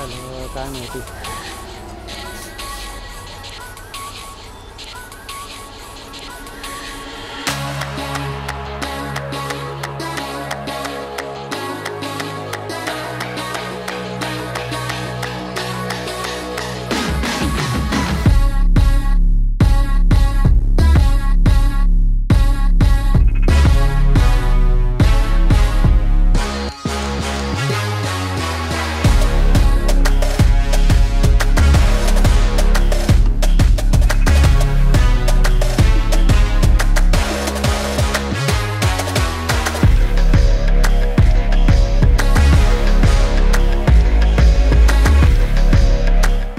झालं काय माहिती.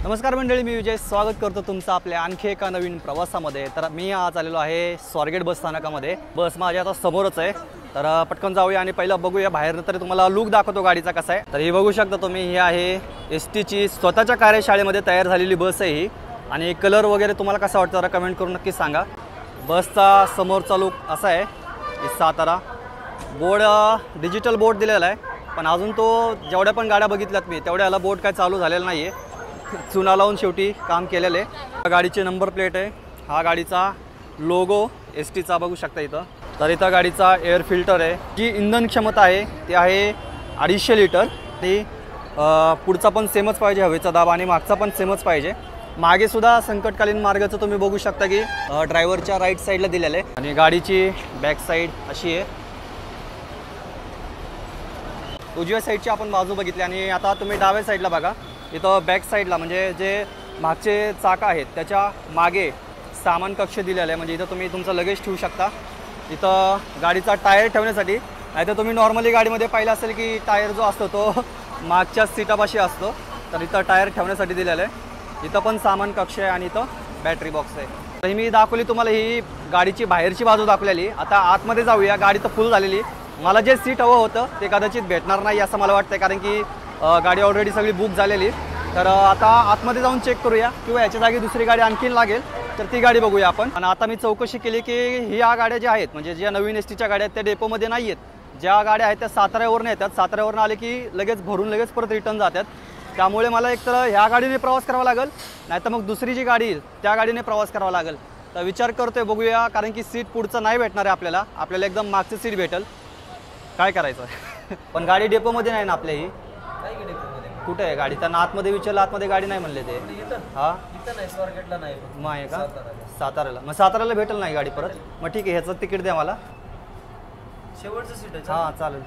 नमस्कार मंडळी, मी विजय स्वागत करतो तुमचं आपल्या आणखी एका नवीन प्रवासामध्ये. तर मी आज आलेलो आहे स्वारगेट बस स्थानकामध्ये. बस माझ्या आता समोरच आहे, तर पटकन जाऊया आणि पहिला बघूया बाहेर, तरी तुम्हाला लुक दाखवतो गाडीचा कसा आहे. तर हे बघू शकता तुम्ही, ही आहे एसटीची स्वतःच्या कार्यशाळेमध्ये तयार झालेली बस आहे ही. आणि कलर वगैरे तुम्हाला कसा वाटतं जरा कमेंट करून नक्की सांगा. बसचा समोरचा लुक असा आहे. सातारा बोर्ड डिजिटल बोर्ड दिलेला आहे, पण अजून तो जेवढ्या पण गाड्या बघितल्यात मी तेवढ्याला बोर्ड काय चालू झालेला नाही आहे. चुना लावून शेवटी काम केलेलं आहे. गाडीची नंबर प्लेट आहे, हा गाडीचा लोगो एसटीचा बघू शकता इथं. तर इथं गाडीचा एअर फिल्टर आहे. जी इंधन क्षमता आहे ती आहे 250 लिटर. ती पुढचा पण सेमच पाहिजे, हवेचा दाब, आणि मागचा पण सेमच पाहिजे. मागे सुद्धा संकटकालीन मार्गाचं तुम्ही बघू शकता की ड्रायव्हरच्या राईट साईडला दिलेलं आहे. आणि गाडीची बॅक साईड अशी आहे. उजव्या साईडची आपण बाजू बघितली, आणि आता तुम्ही डाव्या साईडला बघा. इथं बॅक साईडला म्हणजे जे मागचे चाकं आहेत त्याच्या मागे सामान कक्ष दिलेलं आहे. म्हणजे इथं तुम्ही तुमचं लगेज ठेवू शकता. इथं गाडीचा टायर ठेवण्यासाठी, नाहीतर तुम्ही नॉर्मली गाडीमध्ये पाहिलं असेल की टायर जो असतो तो मागच्या सीटापाशी असतो, तर इथं टायर ठेवण्यासाठी दिलेलं आहे. इथं पण सामान कक्ष आहे आणि इथं बॅटरी बॉक्स आहे. तर ही मी दाखवली तुम्हाला, ही गाडीची बाहेरची बाजू दाखवलेली. आता आतमध्ये जाऊया. गाडी तर फुल झालेली. मला जे सीट हवं होतं ते कदाचित भेटणार नाही असं मला वाटतं, कारण की गाडी ऑलरेडी सगळी बुक झालेली. तर आता आतमध्ये जाऊन चेक करूया, किंवा याच्या जागी दुसरी गाडी आणखीन लागेल तर ती गाडी बघूया आपण. आणि आता मी चौकशी केली की ह्या गाड्या ज्या आहेत, म्हणजे ज्या नवीन एसटीच्या गाड्या आहेत त्या डेपोमध्ये नाही आहेत. ज्या गाड्या आहेत त्या साताऱ्यावरून येतात. साताऱ्यावरून आले की लगेच भरून लगेच परत रिटर्न जातात. त्यामुळे मला एकतर ह्या गाडीने प्रवास करावा लागेल, नाहीतर मग दुसरी जी गाडी येईल त्या गाडीने प्रवास करावा लागेल. तर विचार करतोय, बघूया. कारण की सीट पुढचं नाही भेटणार आहे आपल्याला एकदम मागचं सीट भेटेल. काय करायचं पण गाडी डेपोमध्ये नाही ना आपल्या. ही कुठे आहे गाडी? तर आतमध्ये विचारलं, आतमध्ये गाडी नाही म्हणले ते. हां स्वारगेटला नाही, मग आहे का साताऱ्याला? मग साताऱ्याला भेटेल नाही गाडी परत. मग ठीक आहे, ह्याचं तिकीट द्या मला. शेवटचं सीट आहे. हां चालेल.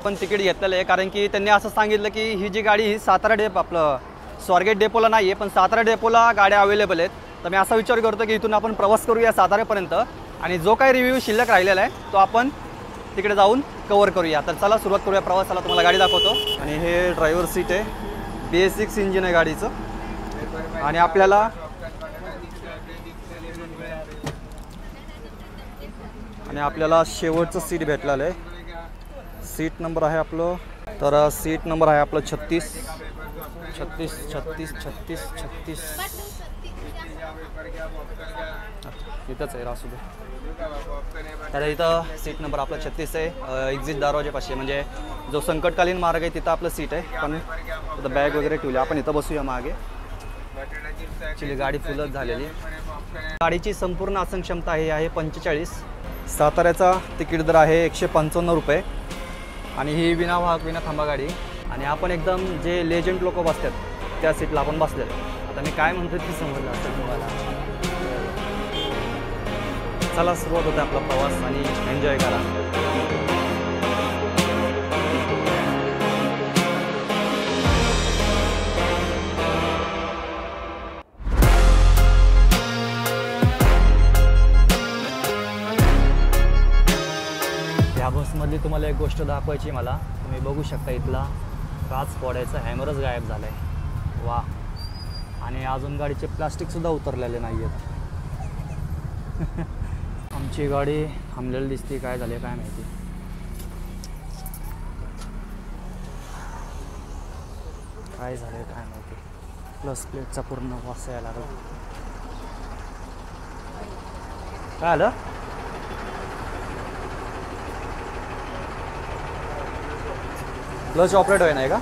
पण तिकीट घेतलेलं आहे, कारण की त्यांनी असं सांगितलं की ही जी गाडी ही सातारा डेप आपलं स्वारगेट डेपोला नाही आहे, पण सातारा डेपोला गाड्या अवेलेबल आहेत. तर मी असा विचार करतो की इथून आपण प्रवास करूया साताऱ्यापर्यंत, आणि जो काही रिव्ह्यू शिल्लक राहिलेला आहे तो आपण तिकडे जाऊन कवर करूया. तर चला सुरुवात करूया प्रवासाला. तुम्हाला गाडी दाखवतो. आणि हे ड्रायव्हर सीट आहे. BS6 इंजिन आहे गाडीचं. आणि आपल्याला शेवटचं सीट भेटलेलं आहे. सीट नंबर आहे आपलं, तर सीट नंबर आहे आपलं 36. इथंच आहे रासू. तर इथं सीट नंबर आपला 36 आहे. एक्झिट दरवाजेपाशी, म्हणजे जो संकटकालीन मार्ग आहे तिथं आपलं सीट आहे. पण तिथं बॅग वगैरे ठेवली. आपण इथं बसूया मागे. ॲक्च्युली गाडी फुलच झालेली. गाडीची संपूर्ण आसन क्षमता आहे 45. साताऱ्याचा तिकीट दर आहे 155 रुपये. आणि ही विना थांबा गाडी. आणि आपण एकदम जे लेजंड लोक बसतात त्या सीटला आपण बसलेलो. आता मी काय म्हणतो ते समजलं असेल तुम्हाला. चला सुरुवात होते आपला प्रवास, आणि एन्जॉय करा. या बसमधली तुम्हाला एक गोष्ट दाखवायची मला. तुम्ही बघू शकता इथला काच फोडायचा हॅमरच गायब झाला आहे. वा. आणि अजून गाडीचे प्लास्टिकसुद्धा उतरलेले नाही आहेत. आमची गाडी थांबलेली दिसते. काय झाले काय माहिती. काय झालं काय माहिती. प्लस प्लेटचा पूर्ण वास यायला लागला. काय आलं? क्लच ऑपरेट होई नाही का?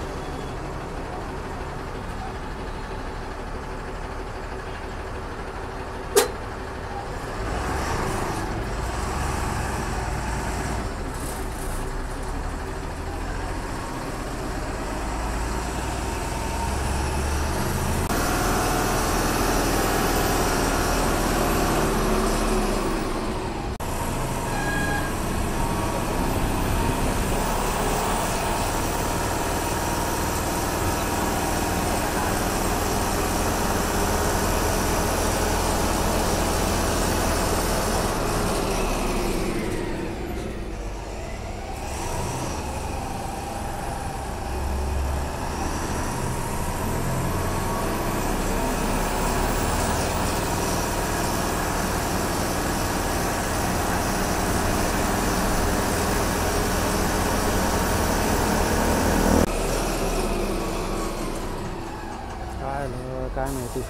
काय माहिती.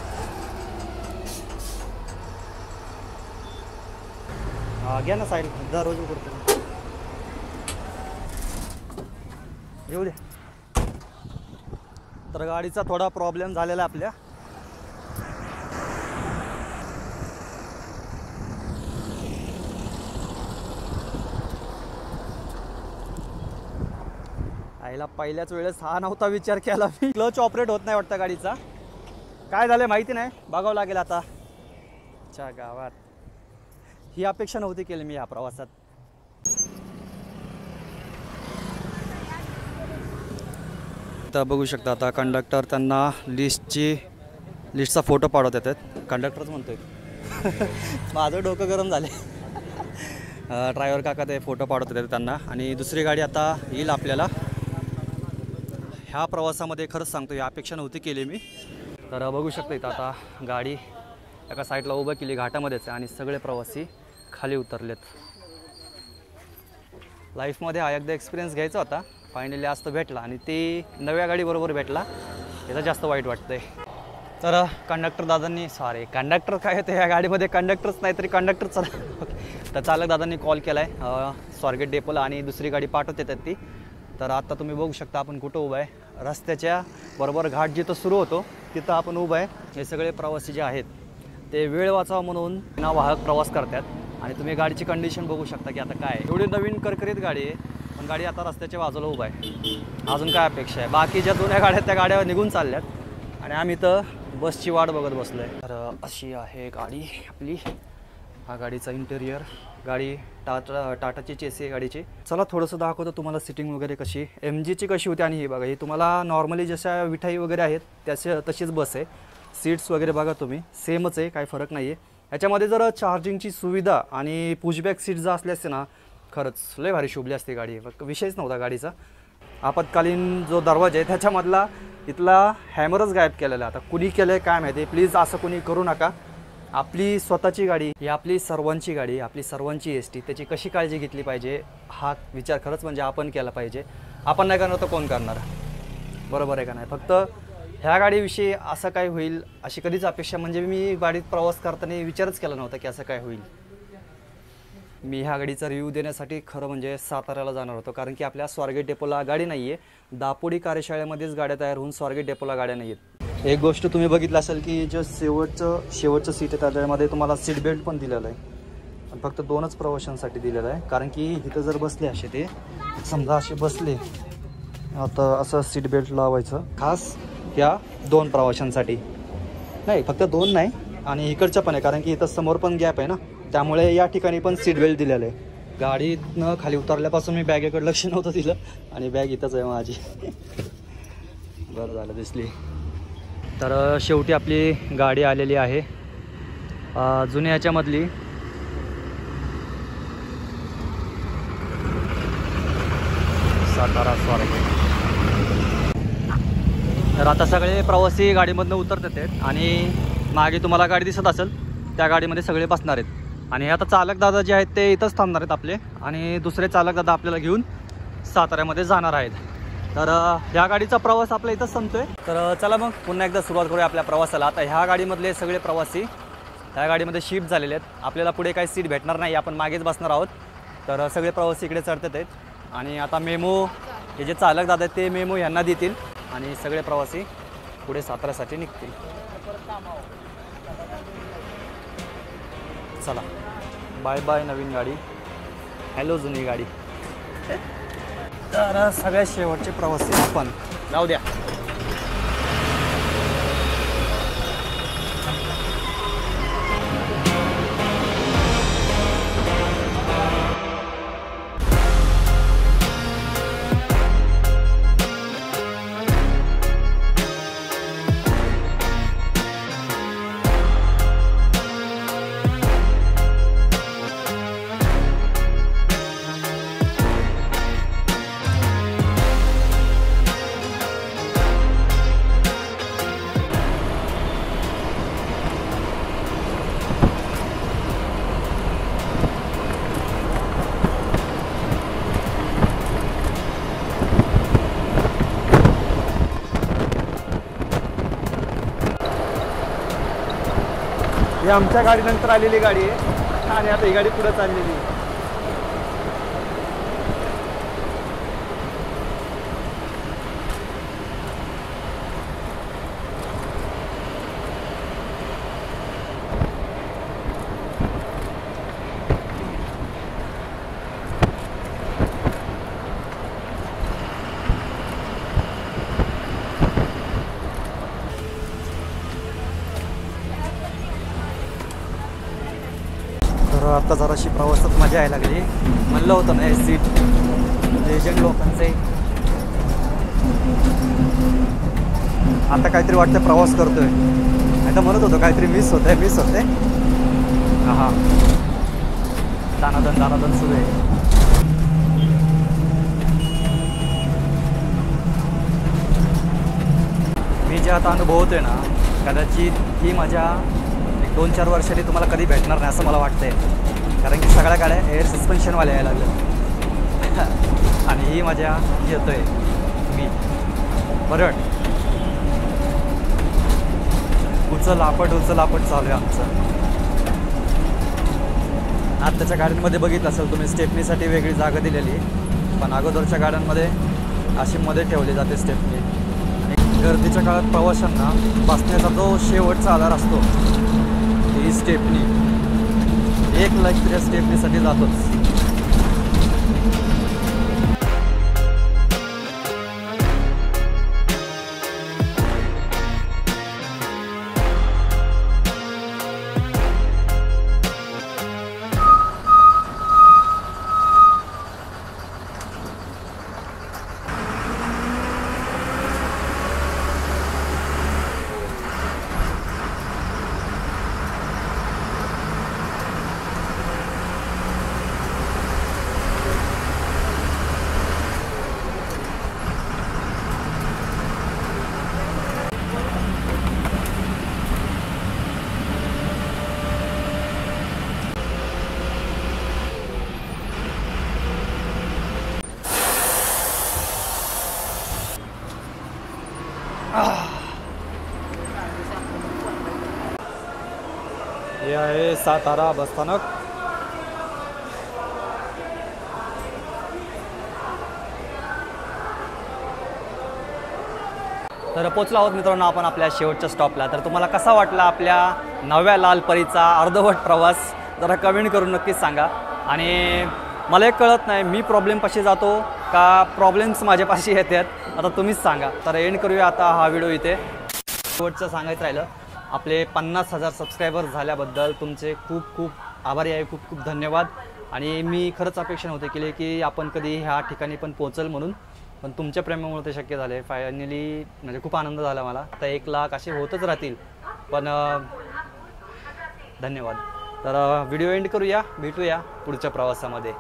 घ्या ना साईड, दररोज उघडतो. येऊ दे. तर गाडीचा थोडा प्रॉब्लेम झालेला आपल्या. आईला पहिल्याच वेळेस हा नव्हता विचार केला मी. क्लच ऑपरेट होत नाही वाटतं गाडीचा. काय झालं माहिती नाही, बघावं लागेल आता. च्या गावात ही अपेक्षा नव्हती केली मी या प्रवासात. आता बघू शकता, आता कंडक्टर त्यांना लिस्टचा फोटो पाठवत येतात. कंडक्टरच म्हणतोय. माझं डोकं गरम झाले. ड्रायव्हर काका ते फोटो पाठवत येतात त्यांना. आणि दुसरी गाडी आता येईल आपल्याला. ह्या प्रवासामध्ये खरंच सांगतो ही अपेक्षा नव्हती केली मी. तर बघू शकता इथं आता गाडी एका साईडला उभं केली, घाटामध्येच आहे आणि सगळे प्रवासी खाली उतरलेत. लाईफमध्ये हा एकदा एक्सपिरियन्स घ्यायचा होता, फायनली आज तो भेटला आणि ते नव्या गाडीबरोबर भेटला. याचं जास्त वाईट वाटतंय. तर कंडक्टर दादांनी, कंडक्टर काय होतं ह्या गाडीमध्ये, कंडक्टरच नाही तरी कंडक्टर तर चालक दादांनी कॉल केला आहे स्वारगेट डेपोला आणि दुसरी गाडी पाठवत येतात ती. तर आता तुम्ही बघू शकता आपण कुठं उभं आहे. रस्त्याच्या बरोबर घाट जिथं सुरू होतो तिथं आपण उभं आहे. हे सगळे प्रवासी जे आहेत ते वेळ वाचावा म्हणून वाहक प्रवास करतात. आणि तुम्ही गाडीची कंडिशन बघू शकता की आता काय एवढी नवीन करकरीत गाडी आहे, पण गाडी आता रस्त्याच्या बाजूला उभं आहे. अजून काय अपेक्षा आहे. बाकी ज्या जुन्या गाड्या त्या गाड्या निघून चालल्यात आणि आम्ही तर बसची वाट बघत बसलो आहे. तर अशी आहे गाडी आपली. हा गाडीचा इंटेरियर. गाडी टाटाची चेसी आहे गाडीची. चला थोडंसं दाखवतो तुम्हाला सिटिंग वगैरे कशी, MGची कशी होती. आणि ही बघा, ही तुम्हाला नॉर्मली जशा विठाई वगैरे आहेत तशीच बस आहे. सीट्स वगैरे बघा तुम्ही सेमच आहे, काही फरक नाही आहे. याच्यामध्ये जर चार्जिंगची सुविधा आणि पुशबॅक सीट जर असले असते ना, खरंच लय भारी शोभली असते गाडी. विषयच नव्हता गाडीचा. आपत्कालीन जो दरवाजा आहे त्याच्यामधला इथला हॅमरच गायब केलेला. आता कुणी केलं आहे काय माहिती. प्लीज असं कुणी करू नका. आपली स्वतःची गाडी ही आपली सर्वांची गाडी, आपली सर्वांची ST. त्याची कशी काळजी घेतली पाहिजे हा विचार खरंच म्हणजे आपण केला पाहिजे. आपण नाही करणार तर कोण करणार, बरोबर आहे का नाही. फक्त ह्या गाडीविषयी असं काय होईल अशी कधीच अपेक्षा म्हणजे मी गाडीत प्रवास करताना विचारच केला नव्हता की असं काय होईल. मी ह्या गाडीचा रिव्ह्यू देण्यासाठी खरं म्हणजे साताऱ्याला जाणार होतो, कारण की आपल्या स्वारगेट डेपोला गाडी नाही आहे. दापोडी कार्यशाळेमध्येच गाड्या तयार होऊन स्वारगेट डेपोला गाड्या नाही आहेत. एक गोष्ट तुम्ही बघितलं असेल की जो शेवटचं सीट आहे त्याच्यामध्ये तुम्हाला सीट बेल्ट पण दिलेलं आहे, पण फक्त 2च प्रवाशांसाठी दिलेलं आहे. कारण की इथं जर बसले असे ते समजा असे बसले आता असं सीट बेल्ट लावायचं खास ह्या 2 प्रवाशांसाठी. नाही फक्त 2 नाही आणि इकडचं पण आहे, कारण की इथं समोर पण गॅप आहे ना, त्यामुळे या ठिकाणी पण सीट बेल्ट दिलेलं आहे. गाडीतनं खाली उतरल्यापासून मी बॅगेकडे लक्ष नव्हतं दिलं आणि बॅग इथंच आहे माझी. बरं झालं दिसली. तर शेवटी आपली गाडी आलेली आहे जुन्या ह्याच्यामधली. सातारा स्वारगेट. तर आता सगळे प्रवासी गाडीमधनं उतरत आहेत आणि मागे तुम्हाला गाडी दिसत असेल त्या गाडीमध्ये सगळे बसणार आहेत. आणि आता चालक दादा जे आहेत ते इथंच थांबणार आहेत आपले, आणि दुसरे चालक दादा आपल्याला घेऊन साताऱ्यामध्ये जाणार आहेत. तर ह्या गाडीचा प्रवास आपला इथंच संपतोय. तर चला मग पुन्हा एकदा सुरुवात करूया आपल्या प्रवासाला. आता ह्या गाडीमधले सगळे प्रवासी ह्या गाडीमध्ये शिफ्ट झालेले आहेत. आपल्याला पुढे काही सीट भेटणार नाही, आपण मागेच बसणार आहोत. तर सगळे प्रवासी इकडे चढतात आहेत आणि आता मेमो हे जे चालक दादा आहेत ते मेमो ह्यांना देतील आणि सगळे प्रवासी पुढे साताऱ्यासाठी निघतील. चला बाय बाय नवीन गाडी, हॅलो जुनी गाडी. तर सगळ्यात शेवटचे प्रवासी आपण जाऊ द्या. ही आमच्या गाडीनंतर आलेली गाडी आहे आणि आता ही गाडी पुढे चाललेली आहे. तर आता जराशी प्रवासात मजा यायला लागली. म्हणलं होतं ना हे सीट लेजंड लोकांचे. आता काहीतरी वाटतं प्रवास करतोय. आता म्हणत होतो काहीतरी मिस होतंय. हा दानादन सुरू आहे. मी जे आता अनुभवतोय ना कदाचित ही मजा 2-4 वर्षांनी तुम्हाला कधी भेटणार नाही असं मला वाटतंय. कारण की सगळ्या गाड्या एअर सस्पेन्शनवाल्या यायला लागल्या आणि ही मजा घेतोय मी. बरोबर उचल आपट चालू आहे आमचं. आत्ताच्या गाड्यांमध्ये बघितलं असेल तुम्ही स्टेपनीसाठी वेगळी जागा दिलेली, पण अगोदरच्या गाड्यांमध्ये अशी मध्ये ठेवली जाते स्टेपनी. आणि गर्दीच्या काळात प्रवाशांना बसण्याचा जो शेवटचा आधार असतो ही स्टेपनी. एक लाख त्या स्टेपनीसाठी जातोच. हे आहे सातारा बसस्थानक. तर पोचलो आहोत मित्रांनो आपण आपल्या शेवटच्या स्टॉपला. तर तुम्हाला कसा वाटला आपल्या नव्या लाल परीचा अर्धवट प्रवास जरा कमेंट करून नक्कीच सांगा. आणि मला एक कळत नाही मी प्रॉब्लेमपाशी जातो का प्रॉब्लेम्स माझ्यापाशी येतात आता तुम्हीच सांगा. तर एंड करूया आता हा व्हिडिओ इथे. शेवटचं सांगायचं राहिलं आपले 50,000 सबस्क्रायबर झाल्याबद्दल तुमचे खूप खूप आभारी आहे. खूप खूप धन्यवाद. आणि मी खरंच अपेक्षा नव्हती केली की आपण कधी ह्या ठिकाणी पण पोहोचल म्हणून, पण तुमच्या प्रेमामुळे ते शक्य झाले. फायनली म्हणजे खूप आनंद झाला मला. आता 1 लाख असे होतच राहतील पण धन्यवाद. तर व्हिडिओ एंड करूया. भेटूया पुढच्या प्रवासामध्ये.